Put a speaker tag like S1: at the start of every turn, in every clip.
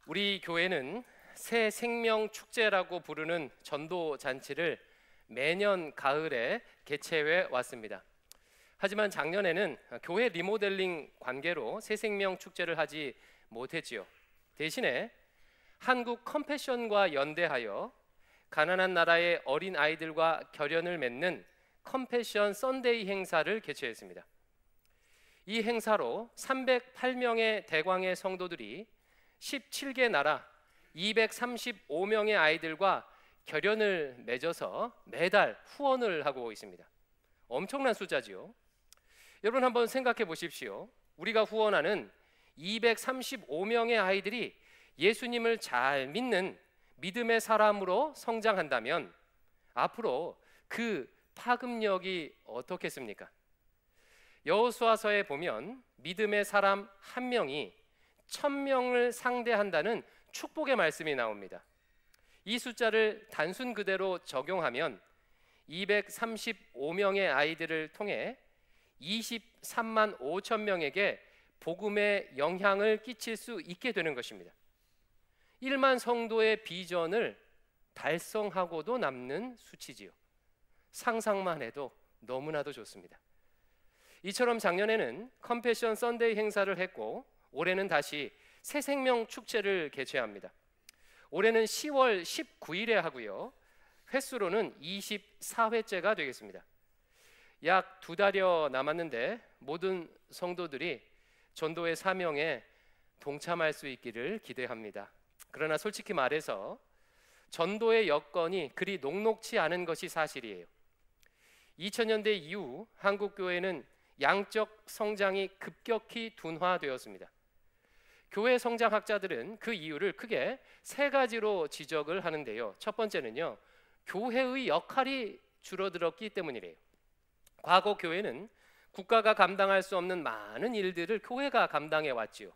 S1: 우리 교회는 새 생명 축제라고 부르는 전도 잔치를 매년 가을에 개최해 왔습니다. 하지만 작년에는 교회 리모델링 관계로 새 생명 축제를 하지 못했지요. 대신에 한국 컴패션과 연대하여 가난한 나라의 어린 아이들과 결연을 맺는 컴패션 썬데이 행사를 개최했습니다. 이 행사로 308명의 대광의 성도들이 17개 나라 235명의 아이들과 결연을 맺어서 매달 후원을 하고 있습니다. 엄청난 숫자지요. 여러분 한번 생각해 보십시오. 우리가 후원하는 235명의 아이들이 예수님을 잘 믿는 믿음의 사람으로 성장한다면 앞으로 그 파급력이 어떻겠습니까? 여호수아서에 보면 믿음의 사람 한 명이 1000명을 상대한다는 축복의 말씀이 나옵니다. 이 숫자를 단순 그대로 적용하면 235명의 아이들을 통해 23만 5천 명에게 복음의 영향을 끼칠 수 있게 되는 것입니다. 1만 성도의 비전을 달성하고도 남는 수치지요. 상상만 해도 너무나도 좋습니다. 이처럼 작년에는 컴패션 썬데이 행사를 했고 올해는 다시 새 생명 축제를 개최합니다. 올해는 10월 19일에 하고요. 횟수로는 24회째가 되겠습니다. 약 2달여 남았는데 모든 성도들이 전도의 사명에 동참할 수 있기를 기대합니다. 그러나 솔직히 말해서 전도의 여건이 그리 녹록지 않은 것이 사실이에요. 2000년대 이후 한국 교회는 양적 성장이 급격히 둔화되었습니다. 교회 성장학자들은 그 이유를 크게 세 가지로 지적을 하는데요. 첫 번째는요, 교회의 역할이 줄어들었기 때문이래요. 과거 교회는 국가가 감당할 수 없는 많은 일들을 교회가 감당해 왔지요.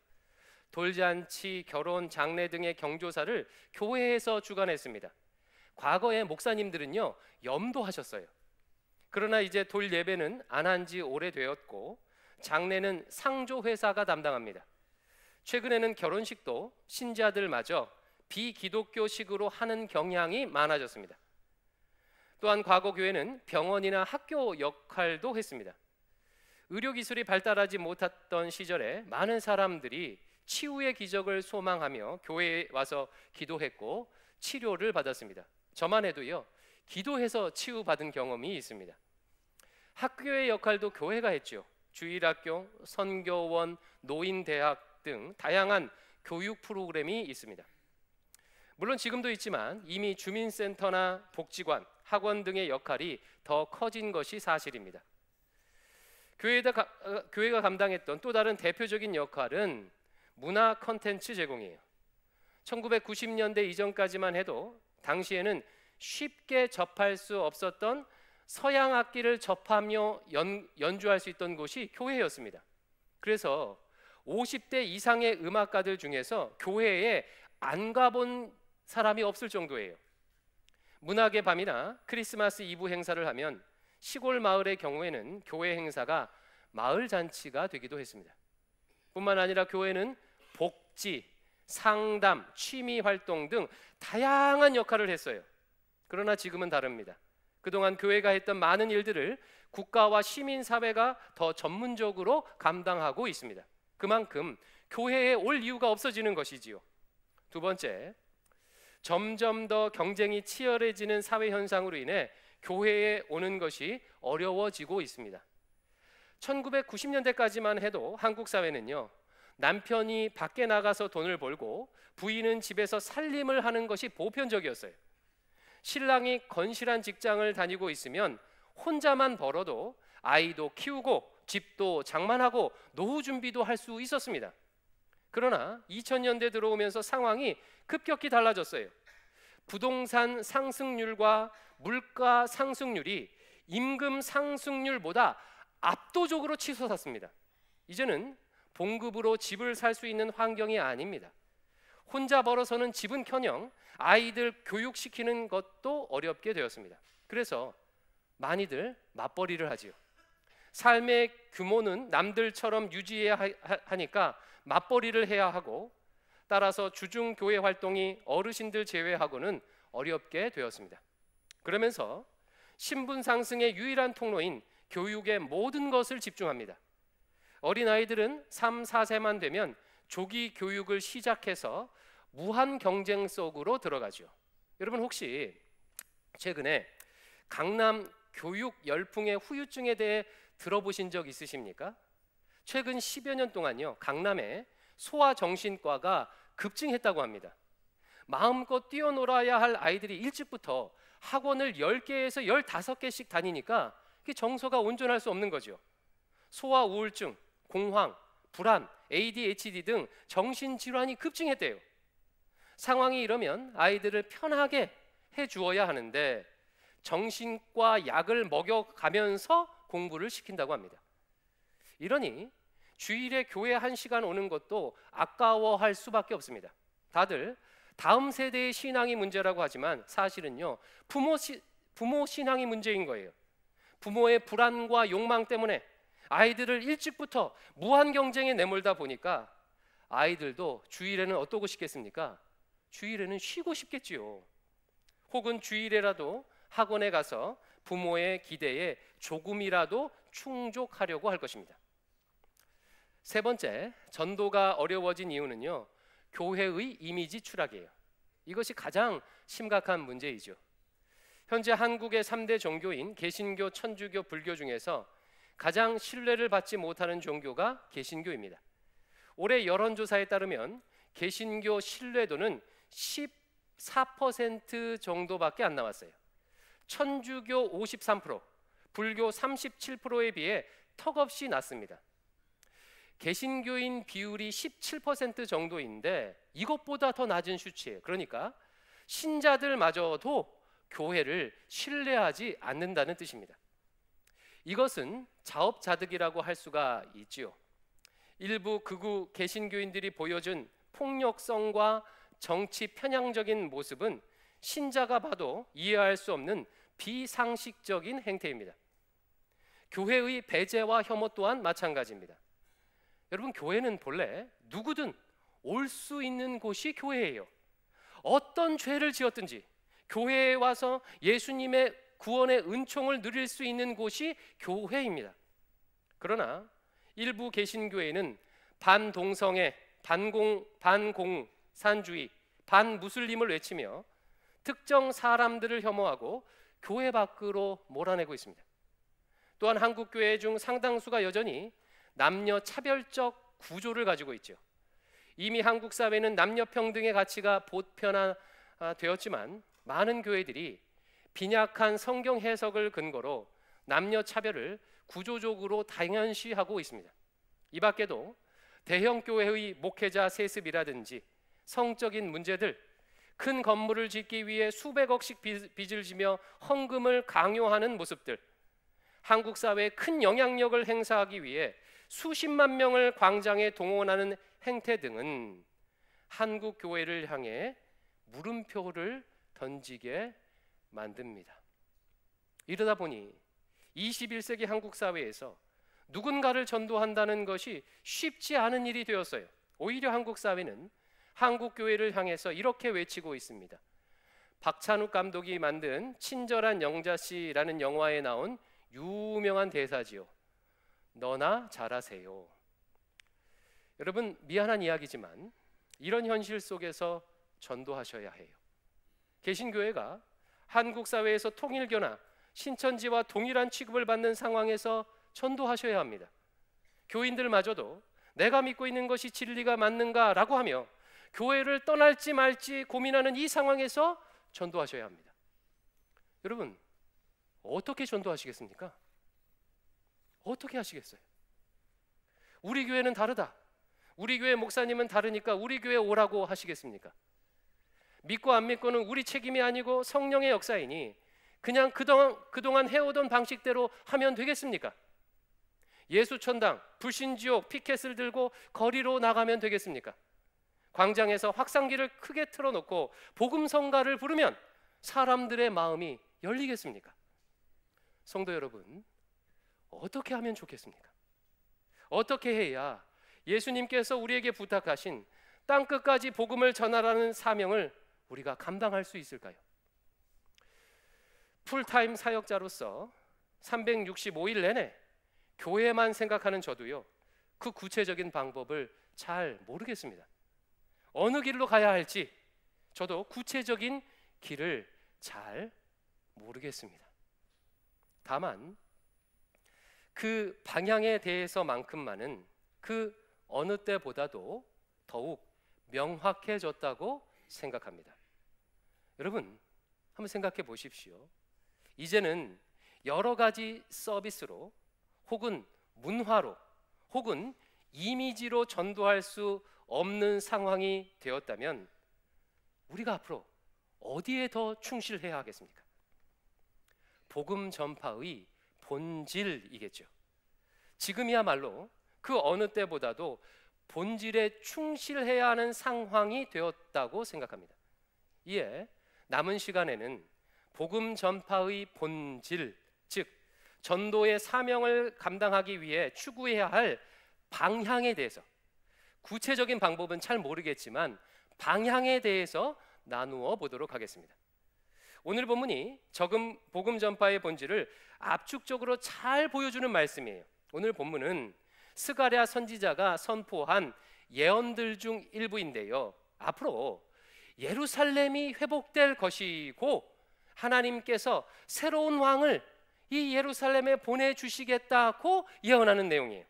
S1: 돌잔치, 결혼, 장례 등의 경조사를 교회에서 주관했습니다. 과거에 목사님들은요, 염도하셨어요. 그러나 이제 돌 예배는 안 한 지 오래되었고 장례는 상조회사가 담당합니다. 최근에는 결혼식도 신자들마저 비기독교식으로 하는 경향이 많아졌습니다. 또한 과거 교회는 병원이나 학교 역할도 했습니다. 의료기술이 발달하지 못했던 시절에 많은 사람들이 치유의 기적을 소망하며 교회에 와서 기도했고 치료를 받았습니다. 저만 해도요, 기도해서 치유받은 경험이 있습니다. 학교의 역할도 교회가 했죠. 주일학교, 선교원, 노인대학 등 다양한 교육 프로그램이 있습니다. 물론 지금도 있지만 이미 주민센터나 복지관, 학원 등의 역할이 더 커진 것이 사실입니다. 교회가 감당했던 또 다른 대표적인 역할은 문화 콘텐츠 제공이에요. 1990년대 이전까지만 해도 당시에는 쉽게 접할 수 없었던 서양 악기를 접하며 연주할 수 있던 곳이 교회였습니다. 그래서 50대 이상의 음악가들 중에서 교회에 안 가본 사람이 없을 정도예요. 문학의 밤이나 크리스마스 이브 행사를 하면 시골 마을의 경우에는 교회 행사가 마을 잔치가 되기도 했습니다. 뿐만 아니라 교회는 복지, 상담, 취미 활동 등 다양한 역할을 했어요. 그러나 지금은 다릅니다. 그동안 교회가 했던 많은 일들을 국가와 시민사회가 더 전문적으로 감당하고 있습니다. 그만큼 교회에 올 이유가 없어지는 것이지요. 두 번째, 점점 더 경쟁이 치열해지는 사회 현상으로 인해 교회에 오는 것이 어려워지고 있습니다. 1990년대까지만 해도 한국 사회는요, 남편이 밖에 나가서 돈을 벌고 부인은 집에서 살림을 하는 것이 보편적이었어요. 신랑이 건실한 직장을 다니고 있으면 혼자만 벌어도 아이도 키우고 집도 장만하고 노후 준비도 할 수 있었습니다. 그러나 2000년대 들어오면서 상황이 급격히 달라졌어요. 부동산 상승률과 물가 상승률이 임금 상승률보다 압도적으로 치솟았습니다. 이제는 봉급으로 집을 살 수 있는 환경이 아닙니다. 혼자 벌어서는 집은커녕 아이들 교육시키는 것도 어렵게 되었습니다. 그래서 많이들 맞벌이를 하지요. 삶의 규모는 남들처럼 유지해야 하니까 맞벌이를 해야 하고 따라서 주중 교회 활동이 어르신들 제외하고는 어렵게 되었습니다. 그러면서 신분 상승의 유일한 통로인 교육의 모든 것을 집중합니다. 어린아이들은 3, 4세만 되면 조기 교육을 시작해서 무한 경쟁 속으로 들어가죠. 여러분 혹시 최근에 강남 교육 열풍의 후유증에 대해 들어보신 적 있으십니까? 최근 10여 년 동안요, 강남에 소아정신과가 급증했다고 합니다. 마음껏 뛰어놀아야 할 아이들이 일찍부터 학원을 10개에서 15개씩 다니니까 정서가 온전할 수 없는 거죠. 소아 우울증, 공황, 불안, ADHD 등 정신질환이 급증했대요. 상황이 이러면 아이들을 편하게 해주어야 하는데 정신과 약을 먹여가면서 공부를 시킨다고 합니다. 이러니 주일에 교회 1시간 오는 것도 아까워할 수밖에 없습니다. 다들 다음 세대의 신앙이 문제라고 하지만 사실은요, 부모 신앙이 문제인 거예요. 부모의 불안과 욕망 때문에 아이들을 일찍부터 무한 경쟁에 내몰다 보니까 아이들도 주일에는 어떠고 싶겠습니까? 주일에는 쉬고 싶겠지요. 혹은 주일에라도 학원에 가서 부모의 기대에 조금이라도 충족하려고 할 것입니다. 세 번째, 전도가 어려워진 이유는요, 교회의 이미지 추락이에요. 이것이 가장 심각한 문제이죠. 현재 한국의 3대 종교인 개신교, 천주교, 불교 중에서 가장 신뢰를 받지 못하는 종교가 개신교입니다. 올해 여론조사에 따르면 개신교 신뢰도는 14% 정도밖에 안 나왔어요. 천주교 53%, 불교 37%에 비해 턱없이 낮습니다. 개신교인 비율이 17% 정도인데 이것보다 더 낮은 수치예요. 그러니까 신자들마저도 교회를 신뢰하지 않는다는 뜻입니다. 이것은 자업자득이라고 할 수가 있지요. 일부 극우 개신교인들이 보여준 폭력성과 정치 편향적인 모습은 신자가 봐도 이해할 수 없는 비상식적인 행태입니다. 교회의 배제와 혐오 또한 마찬가지입니다. 여러분, 교회는 본래 누구든 올 수 있는 곳이 교회예요. 어떤 죄를 지었든지 교회에 와서 예수님의 구원의 은총을 누릴 수 있는 곳이 교회입니다. 그러나 일부 개신교회는 반동성애, 반공산주의, 반무슬림을 외치며 특정 사람들을 혐오하고 교회 밖으로 몰아내고 있습니다. 또한 한국 교회 중 상당수가 여전히 남녀 차별적 구조를 가지고 있죠. 이미 한국 사회는 남녀 평등의 가치가 보편화되었지만 많은 교회들이 빈약한 성경 해석을 근거로 남녀 차별을 구조적으로 당연시하고 있습니다. 이 밖에도 대형 교회의 목회자 세습이라든지 성적인 문제들, 큰 건물을 짓기 위해 수백억씩 빚을 지며 헌금을 강요하는 모습들, 한국 사회에 큰 영향력을 행사하기 위해 수십만 명을 광장에 동원하는 행태 등은 한국 교회를 향해 물음표를 던지게 만듭니다. 이러다 보니 21세기 한국 사회에서 누군가를 전도한다는 것이 쉽지 않은 일이 되었어요. 오히려 한국 사회는 한국 교회를 향해서 이렇게 외치고 있습니다. 박찬욱 감독이 만든 친절한 영자씨라는 영화에 나온 유명한 대사지요. 너나 잘하세요. 여러분, 미안한 이야기지만 이런 현실 속에서 전도하셔야 해요. 개신교회가 한국 사회에서 통일교나 신천지와 동일한 취급을 받는 상황에서 전도하셔야 합니다. 교인들마저도 내가 믿고 있는 것이 진리가 맞는가라고 하며 교회를 떠날지 말지 고민하는 이 상황에서 전도하셔야 합니다. 여러분, 어떻게 전도하시겠습니까? 어떻게 하시겠어요? 우리 교회는 다르다. 우리 교회 목사님은 다르니까 우리 교회 오라고 하시겠습니까? 믿고 안 믿고는 우리 책임이 아니고 성령의 역사이니 그냥 그동안 해오던 방식대로 하면 되겠습니까? 예수천당, 불신지옥, 피켓을 들고 거리로 나가면 되겠습니까? 광장에서 확산기를 크게 틀어놓고 복음성가를 부르면 사람들의 마음이 열리겠습니까? 성도 여러분, 어떻게 하면 좋겠습니까? 어떻게 해야 예수님께서 우리에게 부탁하신 땅끝까지 복음을 전하라는 사명을 우리가 감당할 수 있을까요? 풀타임 사역자로서 365일 내내 교회만 생각하는 저도요, 그 구체적인 방법을 잘 모르겠습니다. 어느 길로 가야 할지 저도 구체적인 길을 잘 모르겠습니다. 다만 그 방향에 대해서만큼만은 그 어느 때보다도 더욱 명확해졌다고 생각합니다. 여러분, 한번 생각해 보십시오. 이제는 여러 가지 서비스로 혹은 문화로 혹은 이미지로 전도할 수 없는 상황이 되었다면 우리가 앞으로 어디에 더 충실해야 하겠습니까? 복음 전파의 본질이겠죠. 지금이야말로 그 어느 때보다도 본질에 충실해야 하는 상황이 되었다고 생각합니다. 이에 남은 시간에는 복음 전파의 본질, 즉 전도의 사명을 감당하기 위해 추구해야 할 방향에 대해서, 구체적인 방법은 잘 모르겠지만 방향에 대해서 나누어 보도록 하겠습니다. 오늘 본문이 복음 전파의 본질을 압축적으로 잘 보여주는 말씀이에요. 오늘 본문은 스가랴 선지자가 선포한 예언들 중 일부인데요, 앞으로 예루살렘이 회복될 것이고 하나님께서 새로운 왕을 이 예루살렘에 보내주시겠다고 예언하는 내용이에요.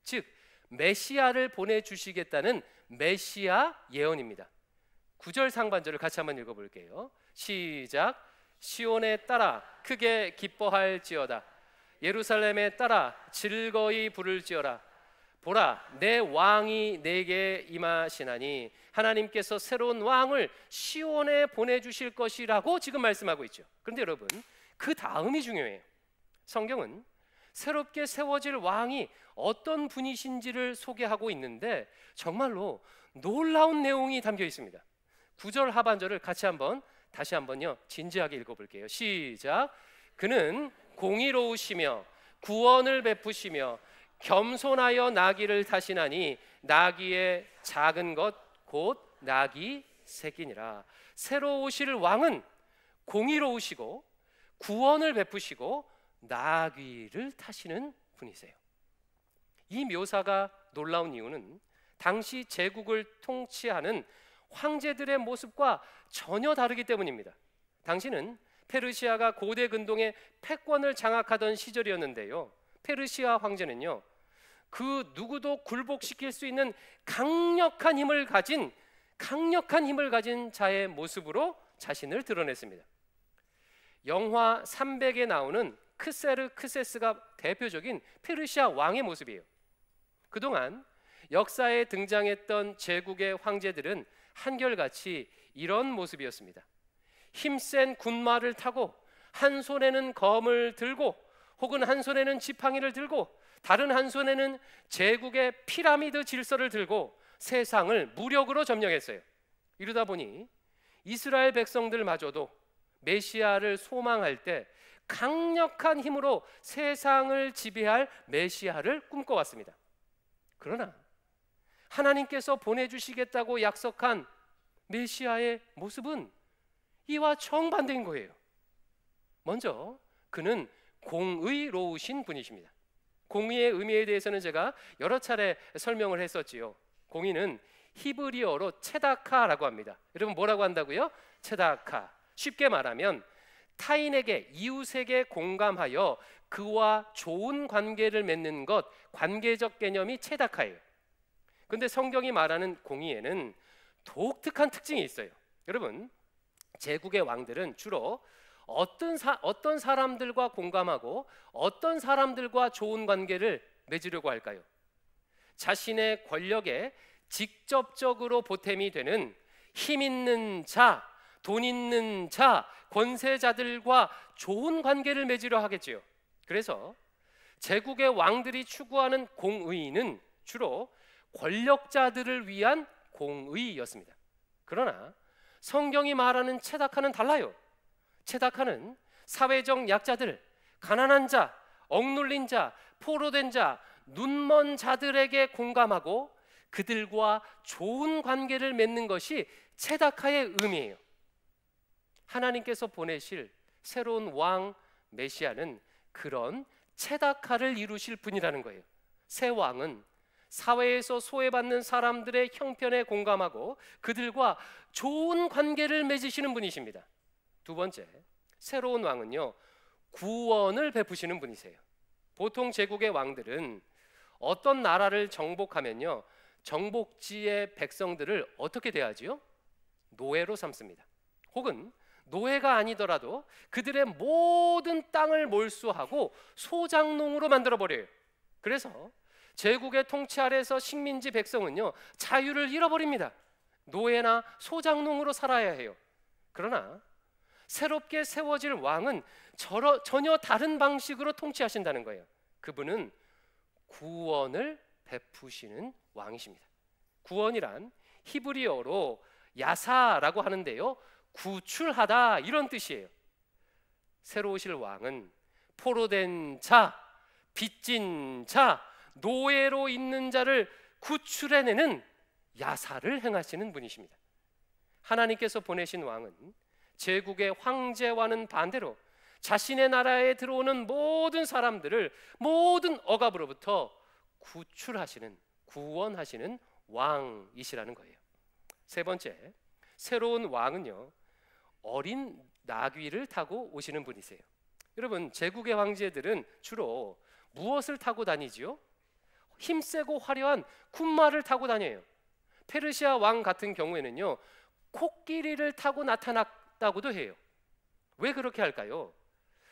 S1: 즉 메시아를 보내주시겠다는 메시아 예언입니다. 9절 상반절을 같이 한번 읽어볼게요. 시작. 시온에 따라 크게 기뻐할지어다. 예루살렘에 따라 즐거이 부를지어다. 보라, 내 왕이 내게 임하시나니 하나님께서 새로운 왕을 시온에 보내주실 것이라고 지금 말씀하고 있죠. 그런데 여러분, 그 다음이 중요해요. 성경은 새롭게 세워질 왕이 어떤 분이신지를 소개하고 있는데 정말로 놀라운 내용이 담겨 있습니다. 9절 하반절을 다시 한번요 진지하게 읽어볼게요. 시작. 그는 공의로우시며 구원을 베푸시며 겸손하여 나귀를 타시나니 나귀의 작은 것 곧 나귀 새끼니라. 새로 오실 왕은 공의로우시고 구원을 베푸시고 나귀를 타시는 분이세요. 이 묘사가 놀라운 이유는 당시 제국을 통치하는 황제들의 모습과 전혀 다르기 때문입니다. 당시는 페르시아가 고대 근동의 패권을 장악하던 시절이었는데요, 페르시아 황제는요, 그 누구도 굴복시킬 수 있는 강력한 힘을 가진 자의 모습으로 자신을 드러냈습니다. 영화 300에 나오는 크세스가 대표적인 페르시아 왕의 모습이에요. 그동안 역사에 등장했던 제국의 황제들은 한결같이 이런 모습이었습니다. 힘센 군마를 타고 한 손에는 검을 들고 혹은 한 손에는 지팡이를 들고 다른 한 손에는 제국의 피라미드 질서를 들고 세상을 무력으로 점령했어요. 이러다 보니 이스라엘 백성들마저도 메시아를 소망할 때 강력한 힘으로 세상을 지배할 메시아를 꿈꿔왔습니다. 그러나 하나님께서 보내주시겠다고 약속한 메시아의 모습은 이와 정반대인 거예요. 먼저 그는 공의로우신 분이십니다. 공의의 의미에 대해서는 제가 여러 차례 설명을 했었지요. 공의는 히브리어로 체다카라고 합니다. 여러분 뭐라고 한다고요? 체다카. 쉽게 말하면 타인에게, 이웃에게 공감하여 그와 좋은 관계를 맺는 것, 관계적 개념이 체다카예요. 그런데 성경이 말하는 공의에는 독특한 특징이 있어요. 여러분, 제국의 왕들은 주로 어떤 사람들과 공감하고 어떤 사람들과 좋은 관계를 맺으려고 할까요? 자신의 권력에 직접적으로 보탬이 되는 힘 있는 자, 돈 있는 자, 권세자들과 좋은 관계를 맺으려 하겠지요. 그래서 제국의 왕들이 추구하는 공의는 주로 권력자들을 위한 공의였습니다. 그러나 성경이 말하는 체다카는 달라요. 체다카는 사회적 약자들, 가난한 자, 억눌린 자, 포로된 자, 눈먼 자들에게 공감하고 그들과 좋은 관계를 맺는 것이 체다카의 의미예요. 하나님께서 보내실 새로운 왕 메시아는 그런 체다카를 이루실 분이라는 거예요. 새 왕은 사회에서 소외받는 사람들의 형편에 공감하고 그들과 좋은 관계를 맺으시는 분이십니다. 두 번째, 새로운 왕은요, 구원을 베푸시는 분이세요. 보통 제국의 왕들은 어떤 나라를 정복하면요, 정복지의 백성들을 어떻게 대하지요? 노예로 삼습니다. 혹은 노예가 아니더라도 그들의 모든 땅을 몰수하고 소장농으로 만들어버려요. 그래서 제국의 통치 아래서 식민지 백성은요, 자유를 잃어버립니다. 노예나 소장농으로 살아야 해요. 그러나 새롭게 세워질 왕은 전혀 다른 방식으로 통치하신다는 거예요. 그분은 구원을 베푸시는 왕이십니다. 구원이란 히브리어로 야사라고 하는데요, 구출하다 이런 뜻이에요. 새로 오실 왕은 포로된 자, 빚진 자, 노예로 있는 자를 구출해내는 야사를 행하시는 분이십니다. 하나님께서 보내신 왕은 제국의 황제와는 반대로 자신의 나라에 들어오는 모든 사람들을 모든 억압으로부터 구출하시는, 구원하시는 왕이시라는 거예요. 세 번째, 새로운 왕은요, 어린 나귀를 타고 오시는 분이세요. 여러분, 제국의 황제들은 주로 무엇을 타고 다니지요? 힘세고 화려한 쿤마를 타고 다녀요. 페르시아 왕 같은 경우에는요, 코끼리를 타고 나타났다고도 해요. 왜 그렇게 할까요?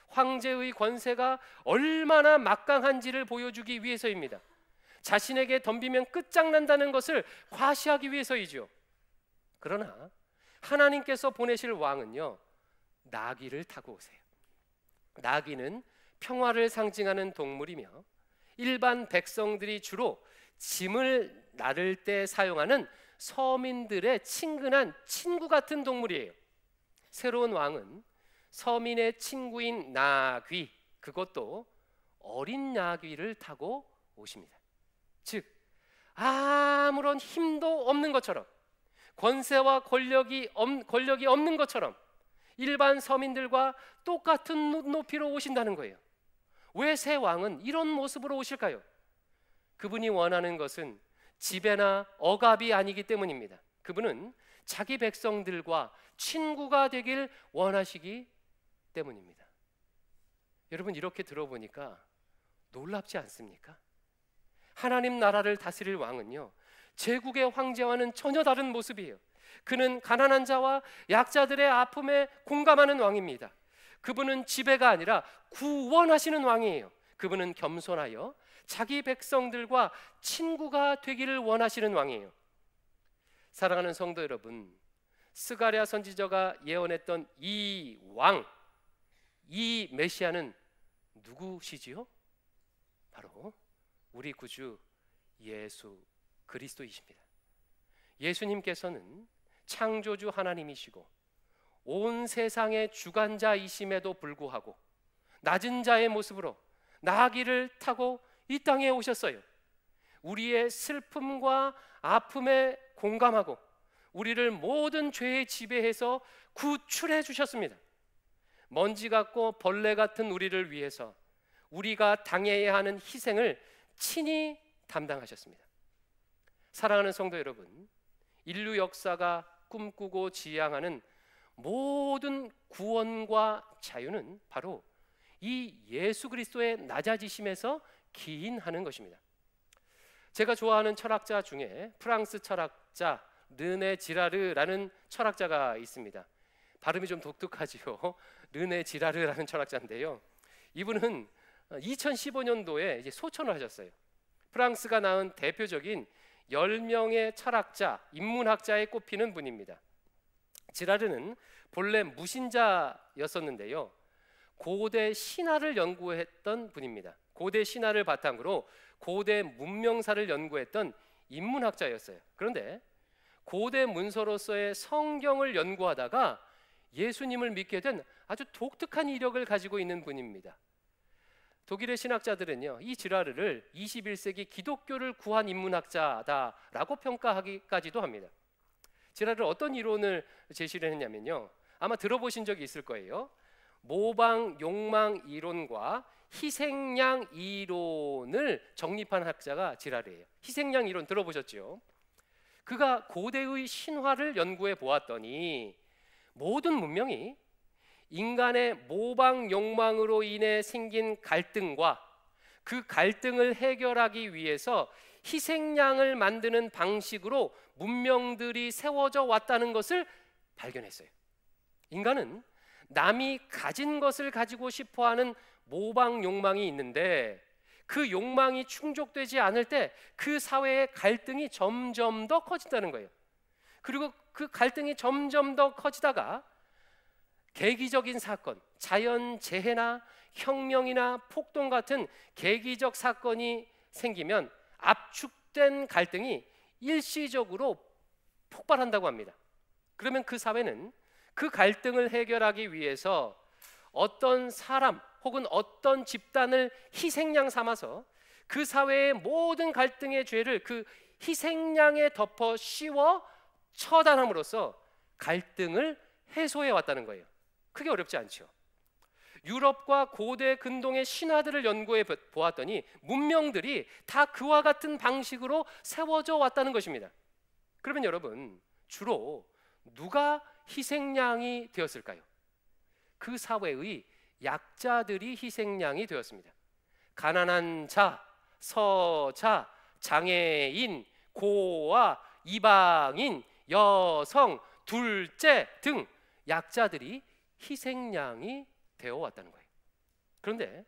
S1: 황제의 권세가 얼마나 막강한지를 보여주기 위해서입니다. 자신에게 덤비면 끝장난다는 것을 과시하기 위해서이죠. 그러나 하나님께서 보내실 왕은요, 나귀를 타고 오세요. 나귀는 평화를 상징하는 동물이며 일반 백성들이 주로 짐을 나를 때 사용하는 서민들의 친근한 친구 같은 동물이에요. 새로운 왕은 서민의 친구인 나귀, 그것도 어린 나귀를 타고 오십니다. 즉, 아무런 힘도 없는 것처럼, 권세와 권력이 없는 것처럼 일반 서민들과 똑같은 높이로 오신다는 거예요. 왜 새 왕은 이런 모습으로 오실까요? 그분이 원하는 것은 지배나 억압이 아니기 때문입니다. 그분은 자기 백성들과 친구가 되길 원하시기 때문입니다. 여러분, 이렇게 들어보니까 놀랍지 않습니까? 하나님 나라를 다스릴 왕은요, 제국의 황제와는 전혀 다른 모습이에요. 그는 가난한 자와 약자들의 아픔에 공감하는 왕입니다. 그분은 지배가 아니라 구원하시는 왕이에요. 그분은 겸손하여 자기 백성들과 친구가 되기를 원하시는 왕이에요. 사랑하는 성도 여러분, 스가랴 선지자가 예언했던 이 왕, 이 메시아는 누구시지요? 바로 우리 구주 예수 그리스도이십니다. 예수님께서는 창조주 하나님이시고 온 세상의 주관자이심에도 불구하고 낮은 자의 모습으로 나귀를 타고 이 땅에 오셨어요. 우리의 슬픔과 아픔에 공감하고 우리를 모든 죄의 지배에서 구출해 주셨습니다. 먼지 같고 벌레 같은 우리를 위해서 우리가 당해야 하는 희생을 친히 담당하셨습니다. 사랑하는 성도 여러분, 인류 역사가 꿈꾸고 지향하는 모든 구원과 자유는 바로 이 예수 그리스도의 낮아지심에서 기인하는 것입니다. 제가 좋아하는 철학자 중에 프랑스 철학자 르네 지라르라는 철학자가 있습니다. 발음이 좀 독특하지요. 르네 지라르라는 철학자인데요, 이분은 2015년도에 이제 소천을 하셨어요. 프랑스가 낳은 대표적인 10명의 철학자, 인문학자에 꼽히는 분입니다. 지라르는 본래 무신자였었는데요, 고대 신화를 연구했던 분입니다. 고대 신화를 바탕으로 고대 문명사를 연구했던 인문학자였어요. 그런데 고대 문서로서의 성경을 연구하다가 예수님을 믿게 된 아주 독특한 이력을 가지고 있는 분입니다. 독일의 신학자들은요, 이 지라르를 21세기 기독교를 구한 인문학자다라고 평가하기까지도 합니다. 지라르 어떤 이론을 제시를 했냐면요, 아마 들어보신 적이 있을 거예요. 모방 욕망 이론과 희생양 이론을 정립한 학자가 지라르예요. 희생양 이론 들어보셨죠? 그가 고대의 신화를 연구해 보았더니 모든 문명이 인간의 모방 욕망으로 인해 생긴 갈등과 그 갈등을 해결하기 위해서 희생양을 만드는 방식으로 문명들이 세워져 왔다는 것을 발견했어요. 인간은 남이 가진 것을 가지고 싶어하는 모방 욕망이 있는데, 그 욕망이 충족되지 않을 때 그 사회의 갈등이 점점 더 커진다는 거예요. 그리고 그 갈등이 점점 더 커지다가 계기적인 사건, 자연재해나 혁명이나 폭동 같은 계기적 사건이 생기면 압축된 갈등이 일시적으로 폭발한다고 합니다. 그러면 그 사회는 그 갈등을 해결하기 위해서 어떤 사람 혹은 어떤 집단을 희생양 삼아서 그 사회의 모든 갈등의 죄를 그 희생양에 덮어 씌워 처단함으로써 갈등을 해소해 왔다는 거예요. 크게 어렵지 않죠. 유럽과 고대 근동의 신화들을 연구해 보았더니 문명들이 다 그와 같은 방식으로 세워져 왔다는 것입니다. 그러면 여러분, 주로 누가 희생양이 되었을까요? 그 사회의 약자들이 희생양이 되었습니다. 가난한 자, 서자, 장애인, 고아, 이방인, 여성, 둘째 등 약자들이 희생양이 되어 왔다는 거예요. 그런데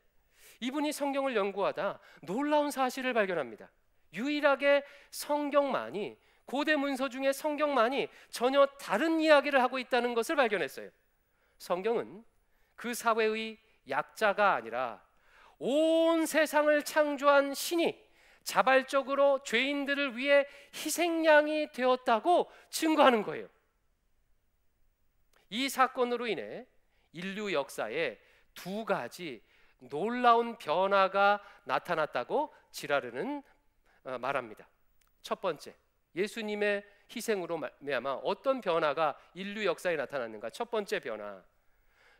S1: 이분이 성경을 연구하다 놀라운 사실을 발견합니다. 유일하게 성경만이, 고대 문서 중에 성경만이 전혀 다른 이야기를 하고 있다는 것을 발견했어요. 성경은 그 사회의 약자가 아니라 온 세상을 창조한 신이 자발적으로 죄인들을 위해 희생양이 되었다고 증거하는 거예요. 이 사건으로 인해 인류 역사에 두 가지 놀라운 변화가 나타났다고 지라르는 말합니다. 첫 번째, 예수님의 희생으로 말미암아 어떤 변화가 인류 역사에 나타났는가? 첫 번째 변화,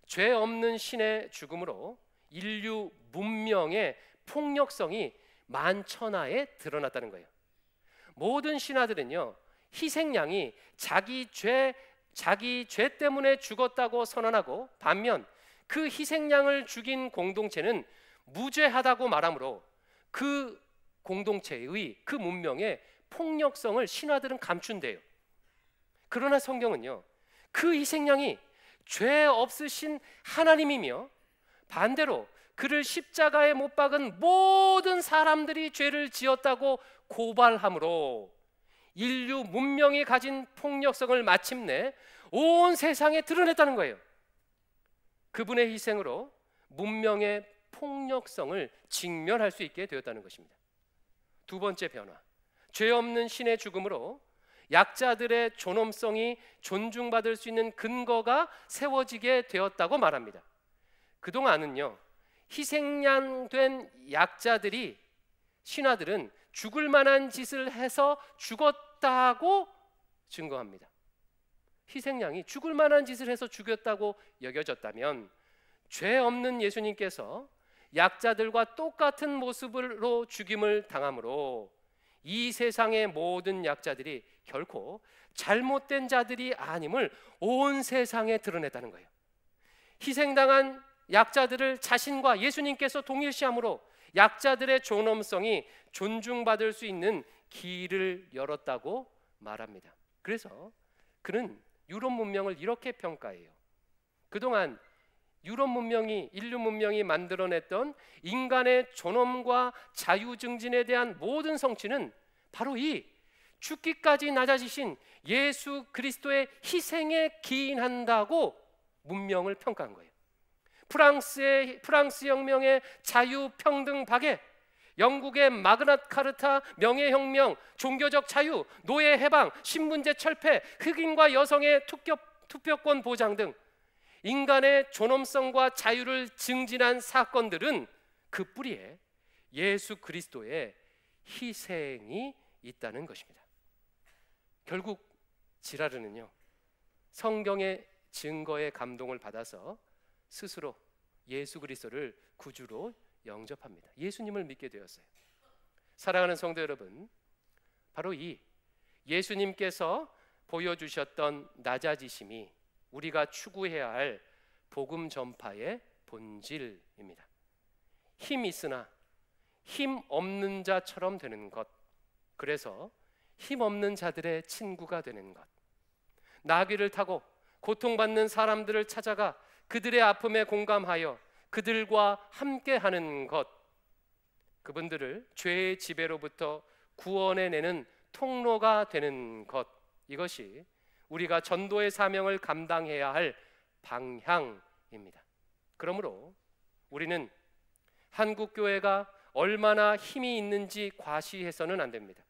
S1: 죄 없는 신의 죽음으로 인류 문명의 폭력성이 만천하에 드러났다는 거예요. 모든 신화들은요, 희생양이 자기 죄 때문에 죽었다고 선언하고, 반면 그 희생양을 죽인 공동체는 무죄하다고 말하므로 그 공동체의, 그 문명의 폭력성을 신화들은 감춘대요. 그러나 성경은요, 그 희생양이 죄 없으신 하나님이며 반대로 그를 십자가에 못 박은 모든 사람들이 죄를 지었다고 고발하므로 인류 문명이 가진 폭력성을 마침내 온 세상에 드러냈다는 거예요. 그분의 희생으로 문명의 폭력성을 직면할 수 있게 되었다는 것입니다. 두 번째 변화, 죄 없는 신의 죽음으로 약자들의 존엄성이 존중받을 수 있는 근거가 세워지게 되었다고 말합니다. 그동안은요, 희생양된 약자들이, 신하들은 죽을 만한 짓을 해서 죽었다고 증거합니다. 희생양이 죽을 만한 짓을 해서 죽였다고 여겨졌다면, 죄 없는 예수님께서 약자들과 똑같은 모습으로 죽임을 당함으로 이 세상의 모든 약자들이 결코 잘못된 자들이 아님을 온 세상에 드러냈다는 거예요. 희생당한 약자들을 자신과 예수님께서 동일시함으로 약자들의 존엄성이 존중받을 수 있는 길을 열었다고 말합니다. 그래서 그는 유럽 문명을 이렇게 평가해요. 그동안 유럽 문명이, 인류 문명이 만들어냈던 인간의 존엄과 자유 증진에 대한 모든 성취는 바로 이 죽기까지 낮아지신 예수 그리스도의 희생에 기인한다고 문명을 평가한 거예요. 프랑스 혁명의 자유 평등 박애, 영국의 마그나 카르타 명예혁명, 종교적 자유, 노예 해방, 신분제 철폐, 흑인과 여성의 투표권 보장 등 인간의 존엄성과 자유를 증진한 사건들은 그 뿌리에 예수 그리스도의 희생이 있다는 것입니다. 결국 지라르는요, 성경의 증거에 감동을 받아서 스스로 예수 그리스도를 구주로 영접합니다. 예수님을 믿게 되었어요. 사랑하는 성도 여러분, 바로 이 예수님께서 보여주셨던 낮아지심이 우리가 추구해야 할 복음 전파의 본질입니다. 힘 있으나 힘 없는 자처럼 되는 것, 그래서 힘 없는 자들의 친구가 되는 것, 나귀를 타고 고통받는 사람들을 찾아가 그들의 아픔에 공감하여 그들과 함께하는 것, 그분들을 죄의 지배로부터 구원해내는 통로가 되는 것, 이것이 우리가 전도의 사명을 감당해야 할 방향입니다. 그러므로 우리는 한국교회가 얼마나 힘이 있는지 과시해서는 안 됩니다.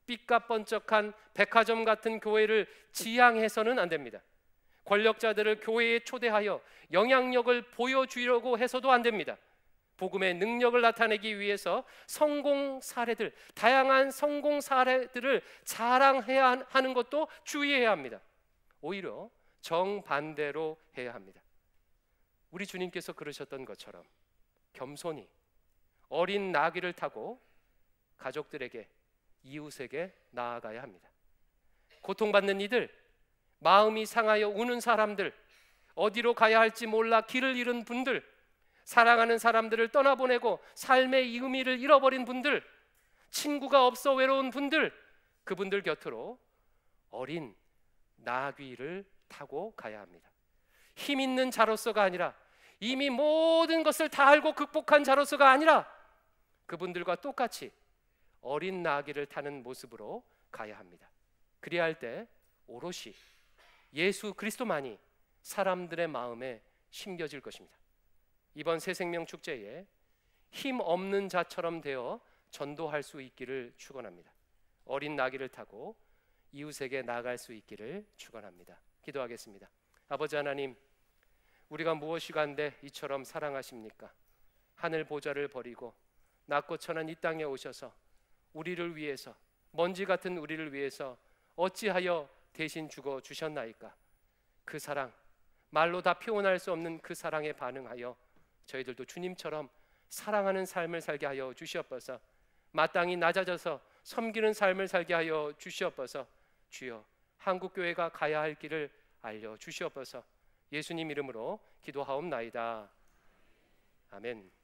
S1: 삐까뻔쩍한 백화점 같은 교회를 지향해서는 안 됩니다. 권력자들을 교회에 초대하여 영향력을 보여주려고 해서도 안 됩니다. 복음의 능력을 나타내기 위해서 성공 사례들, 다양한 성공 사례들을 자랑해야 하는 것도 주의해야 합니다. 오히려 정반대로 해야 합니다. 우리 주님께서 그러셨던 것처럼 겸손히 어린 나귀를 타고 가족들에게, 이웃에게 나아가야 합니다. 고통받는 이들, 마음이 상하여 우는 사람들, 어디로 가야 할지 몰라 길을 잃은 분들, 사랑하는 사람들을 떠나보내고 삶의 의미를 잃어버린 분들, 친구가 없어 외로운 분들, 그분들 곁으로 어린 나귀를 타고 가야 합니다. 힘 있는 자로서가 아니라, 이미 모든 것을 다 알고 극복한 자로서가 아니라, 그분들과 똑같이 어린 나귀를 타는 모습으로 가야 합니다. 그리야 할 때 오롯이 예수 그리스도만이 사람들의 마음에 심겨질 것입니다. 이번 새생명 축제에 힘 없는 자처럼 되어 전도할 수 있기를 축원합니다. 어린 나귀를 타고 이웃에게 나아갈 수 있기를 축원합니다. 기도하겠습니다. 아버지 하나님, 우리가 무엇이 간데 이처럼 사랑하십니까? 하늘 보좌를 버리고 낮고 천한 이 땅에 오셔서 우리를 위해서, 먼지 같은 우리를 위해서 어찌하여 대신 죽어 주셨나이까? 그 사랑, 말로 다 표현할 수 없는 그 사랑에 반응하여 저희들도 주님처럼 사랑하는 삶을 살게 하여 주시옵소서. 마땅히 낮아져서 섬기는 삶을 살게 하여 주시옵소서. 주여, 한국교회가 가야 할 길을 알려 주시옵소서. 예수님 이름으로 기도하옵나이다. 아멘.